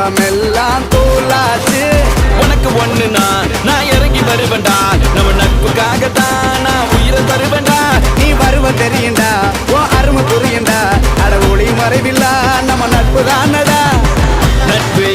நெஞ்சமெல்லாம் தூளாச்சு. உனக்கு ஒண்ணுனா நான் இறங்கி வருவேன்டா, நம்ம நட்புக்காகத்தான் நான் உயிரை தருவேன்டா. நீ வருவ தெரியுண்டா, ஓ அருமை புரியுண்டா, அட ஒளி மறைவில்லா நம்ம நட்பு தானடா. நட்பு